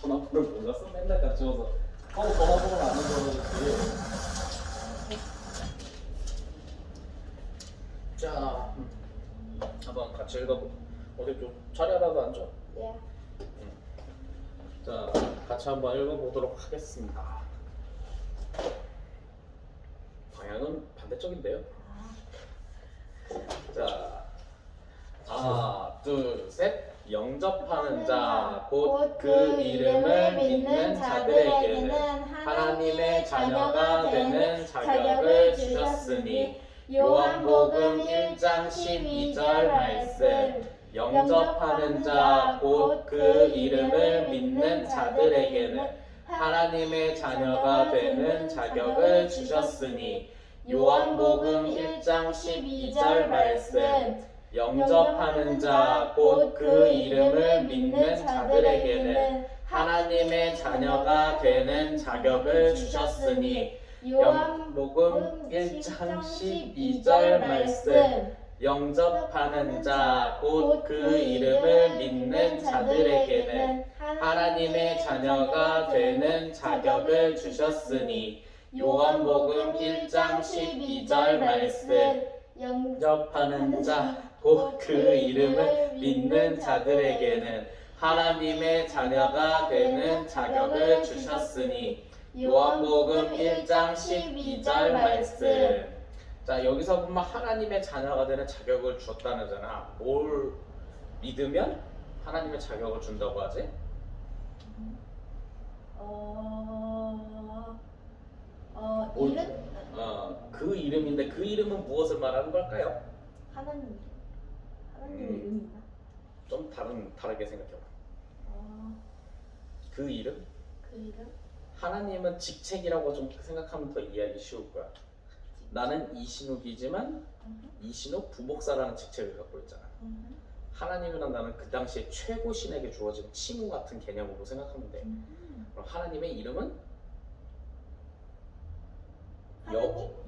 전화번호를 몰랐어? 맨날 같이 와서 전화번호를 아는 거지. 자, 한번 같이 읽어보. 어디 좀 자리하다가 앉아. 예. 자, 같이 한번 읽어보도록 하겠습니다. 방향은 반대쪽인데요. 자, 하나, 둘, 셋. 영접하는 자, 곧 그 이름을 믿는 자들에게는 하나님의 자녀가 되는 자격을 주셨으니. 요한복음 1장 12절 말씀. 영접하는 자, 곧 그 이름을 믿는 자들에게는 하나님의 자녀가 되는 자격을 주셨으니. 요한복음 1장 12절 말씀. 영접하는 자, 곧 그 이름을 믿는 자들에게는 하나님의 자녀가 되는 자격을 주셨으니. 요한복음 1장 12절 말씀. 영접하는 자, 곧 그 이름을 믿는 자들에게는 하나님의 자녀가 되는 자격을 주셨으니. 요한복음 1장 12절 말씀. 영접하는 자, 곧 그 이름을 믿는 자들에게는 하나님의 자녀가 되는 자격을 주셨으니. 요한복음 1장 12절 말씀. 자, 여기서 보면 하나님의 자녀가 되는 자격을 주었다는잖아. 뭘 믿으면 하나님의 자격을 준다고 하지? 이름? 그 이름인데 그 이름은 무엇을 말하는 걸까요? 하나님 이름이나? 좀 다르게 생각해봐. 그 이름? 그 이름? 하나님은 직책이라고 좀 생각하면 더 이해하기 쉬울 거야. 나는 이신욱이지만 이신욱 부목사라는 직책을 갖고 있잖아. 하나님이란 나는 그 당시에 최고 신에게 주어진 칭호 같은 개념으로 생각하면 돼. 그럼 하나님의 이름은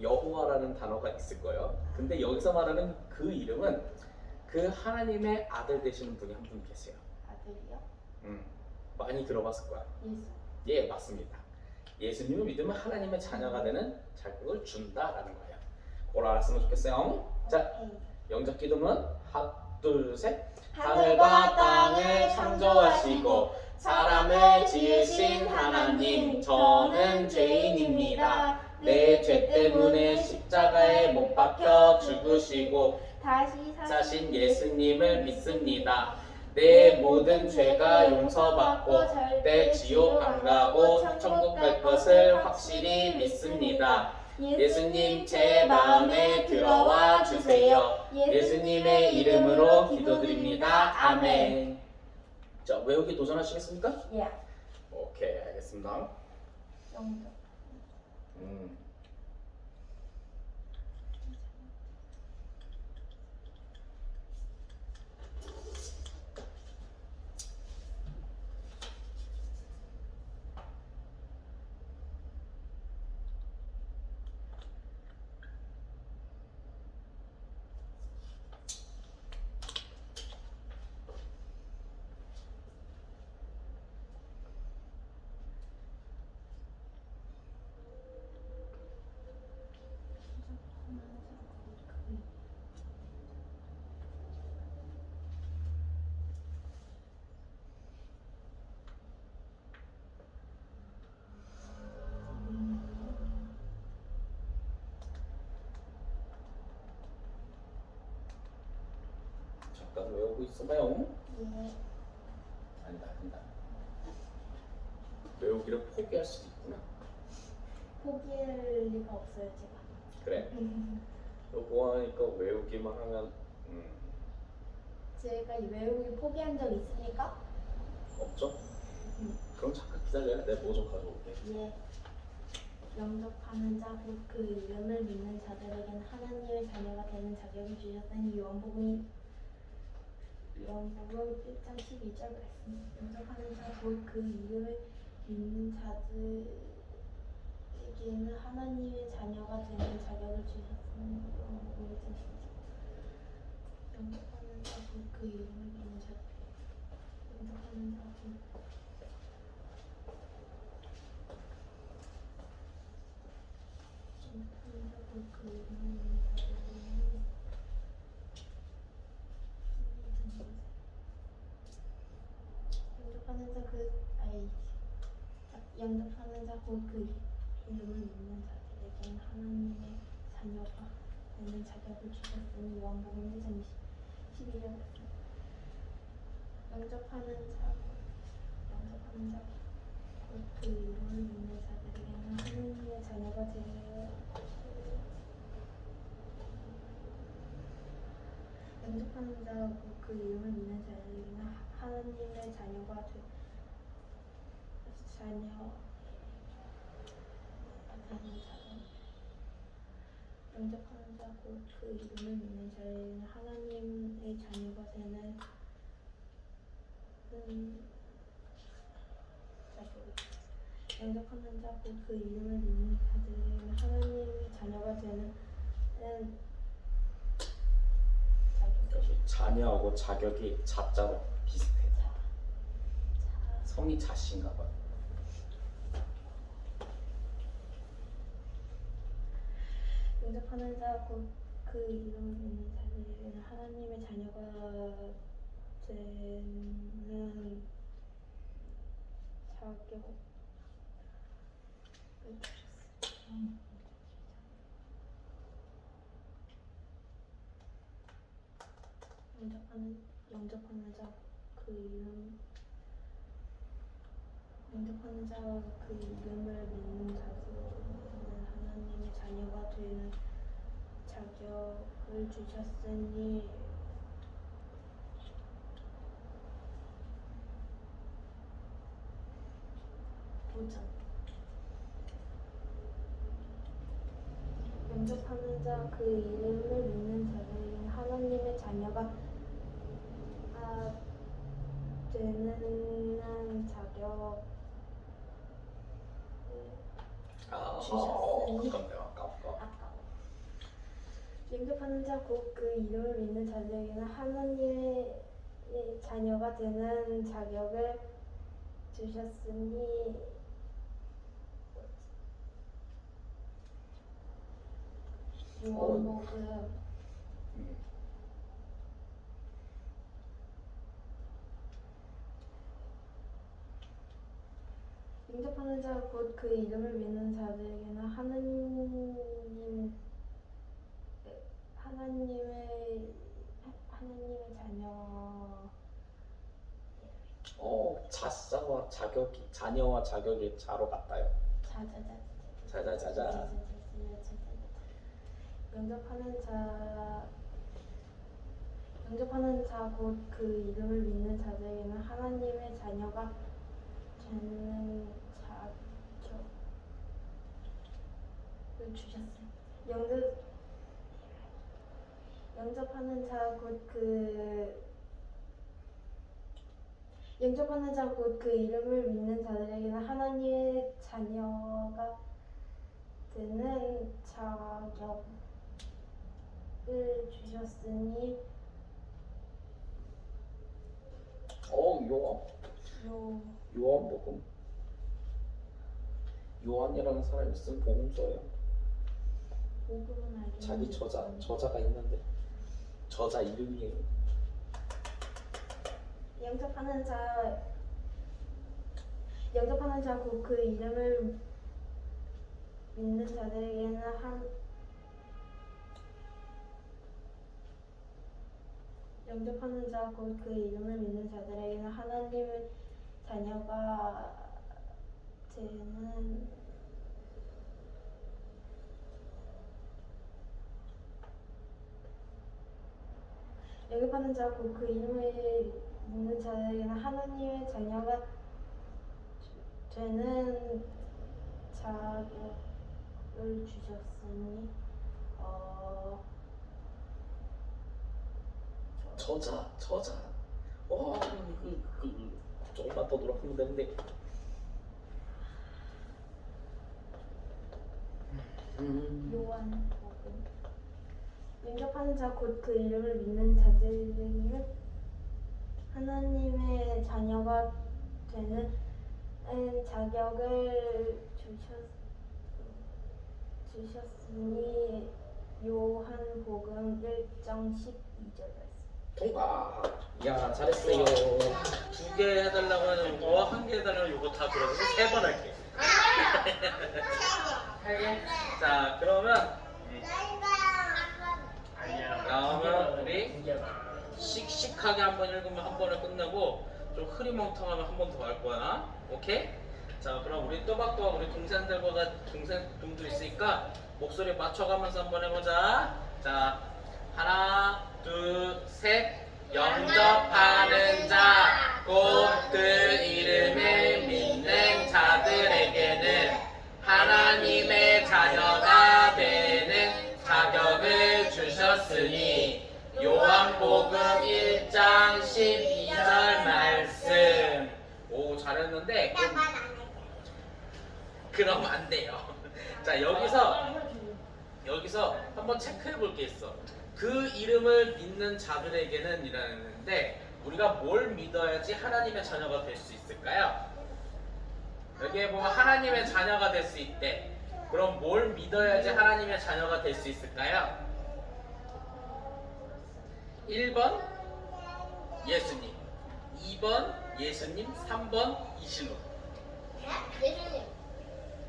여호와라는 단어가 있을 거예요. 근데 여기서 말하는 그 이름은 그 하나님의 아들 되시는 분이 한 분 계세요. 아들이요? 많이 들어봤을 거야. 예수. 예, 맞습니다. 예수님을 믿으면 하나님의 자녀가 되는 자격을 준다라는 거예요. 그걸 알았으면 좋겠어요. 자, 영접 기도문 하나, 둘, 셋. 하늘과 땅을 창조하시고 사람을 지으신 하나님, 저는 죄인입니다. 내 죄 때문에 십자가에 못 박혀 죽으시고 다시 사신 예수님을 믿습니다. 내 모든 죄가 용서받고 절대 지옥 안 가고 천국 갈 것을 확실히 믿습니다. 예수님, 제 마음에 들어와 주세요. 예수님의 이름으로 기도드립니다. 아멘. 자, 외우기 도전하시겠습니까? 예. 오케이, 알겠습니다. 영접. 잠깐 외우고 있어봐요. 예. 아니다. 외우기를 포기할 수도 있구나. 포기할 리가 없어요, 제가. 그래. 너 뭐하니까 외우기만 하면 제가 외우기 포기한 적 있습니까? 없죠? 그럼 잠깐 기다려. 내가 뭐 좀 가져올게. 예. 영접하는 자, 곧 그 이름을 믿는 자들에게는 하나님의 자녀가 되는 자격을 주셨다니. 요한복음 1장 12절 말씀. 영접하는 자, 곧 그 이름을 믿는 자들에게는 하나님의 자녀가 되는 자격을 주셨으니. 요한복음 1장 12절. 영접하는 자, 곧 그 이름을 믿는 자들. 영접하는 자, 곧 곧그 이름을 믿는 자들에게는 영접하는 자 영접하는 자 곧 그 이름을 믿는 자들에게는 하나님의 자녀가 되는 자격을 주셨으니 요한복음 1장 12절. 영접하는 자 곧 그 이름을 믿는 자들에게는 하나님의 자녀가 되어 영접하는 자 곧 그 이름을 믿는 자들에게는 하나님의 자녀가 되는 영접하는 자 곧 그 이름을 믿는 자에게는 하나님의 자녀가 되는 영접하는 자 곧 그 이름을 믿는 자들에게는 하나님의 자녀가 되는 여기 자녀하고 자격이 자자로 비슷해. 성이 자신가 봐. 영접하는 자 곧 그 이름을 믿는 자들에게는 하나님의 자녀가 되는 자격을 주셨습니다. 영접하는 자 그 이름을 믿는 자들에게는 하나님의 자녀가 되는 자격을 주셨으니 보장. 영접하는 자 그 이름을 믿는 자들에게는 하나님의 자녀가 되는 자격 주셨으니 영접하는 자 곧 그 이름을 믿는 자들에게는 하나님의 자녀가 되는 자격을 주셨으니 요한복음 영접하는 자 곧 그 이름을 믿는 자들에게는 하나님의 자녀 자자와 자격이 자녀와 자격이 자로 같다요. 자자자자. 영접하는 자 곧 그 이름을 믿는 자들에게는 하나님의 자녀가 되는 자격을 주셨습니다. 영접하는 자 곧 그 이름을 믿는 자들에게는 하나님의 자녀가 되는 자격을 주셨으니 요한복음. 요한이라는 사람이 쓴 복음서예요. 복음은 알겠는데 자기 저자가 있는데 저자 이름이에요. 영접하는 자 곧 그 이름을 믿는 자들에게는 영접하는 자 곧 그 이름을 믿는 자들에게는 하나님의 자녀가 되는 영접하는 자 곧 그 이름을 믿는 자에게는 하나님의 자녀가 되는 자격을 주셨으니 저자. 조금만 더 노력하면 되는데. 요한복음. 영접하는 자 곧 그 이름을 믿는 자들에게는 하나님의 자녀가 되는 자격을 주셨으니 요한복음 1장 12절 말씀. 통과. 야 잘했어요. 2개 해달라고 하는 거, 1개 해달라고 하는 거 다 들어서 3번 할게. 자 그러면 그러면 우리 씩씩하게 한번 읽으면 한 번에 끝나고 좀 흐리멍텅하면 한 번 더 할 거야. 오케이? 자 그럼 우리 또박또박 우리 동생들도 있으니까 목소리 맞춰가면서 한번 해보자. 자 하나 둘 셋. 영접하는 자 곧 그 이름을 믿는 자들에게는 하나님의 자녀가 되는 자격을 주셨으니 요한복음 1장 12절 말씀. 오 잘했는데 그럼 안 돼요. 자 여기서 한번 체크해 볼 게 있어. 그 이름을 믿는 자들에게는 이라는데 우리가 뭘 믿어야지 하나님의 자녀가 될 수 있을까요? 여기에 보면 하나님의 자녀가 될 수 있대. 그럼 뭘 믿어야지 하나님의 자녀가 될 수 있을까요? 1번 예수님, 2번 예수님, 3번 이신우. 예수님.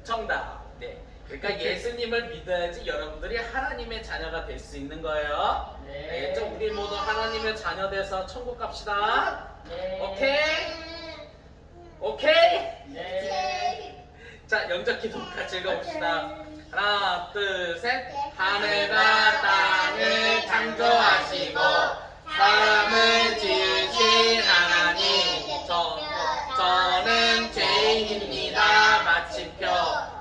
정답. 네. 그러니까 예수님을 믿어야지 여러분들이 하나님의 자녀가 될 수 있는 거예요. 네. 알겠죠? 우리 모두 하나님의 자녀 돼서 천국 갑시다. 네. 오케이? 오케이? 네. 자, 영적 기도 같이 읽어봅시다. 하나, 둘, 셋. 하늘과 땅을 창조하시고 사람을 지으신 하나님, 저는 죄인입니다. 마침표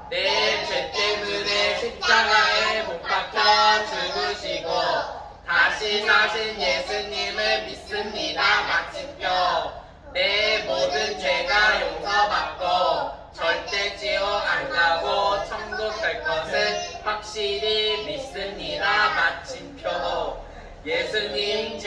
내 죄 때문에 십자가에 못 박혀 죽으시고 다시 사신 예수님을 믿습니다. 마침표 내 모든 죄가 용서받고 절대 지옥 안 가고 천국 갈 것을 확실히 믿습니다. 마침표 예수님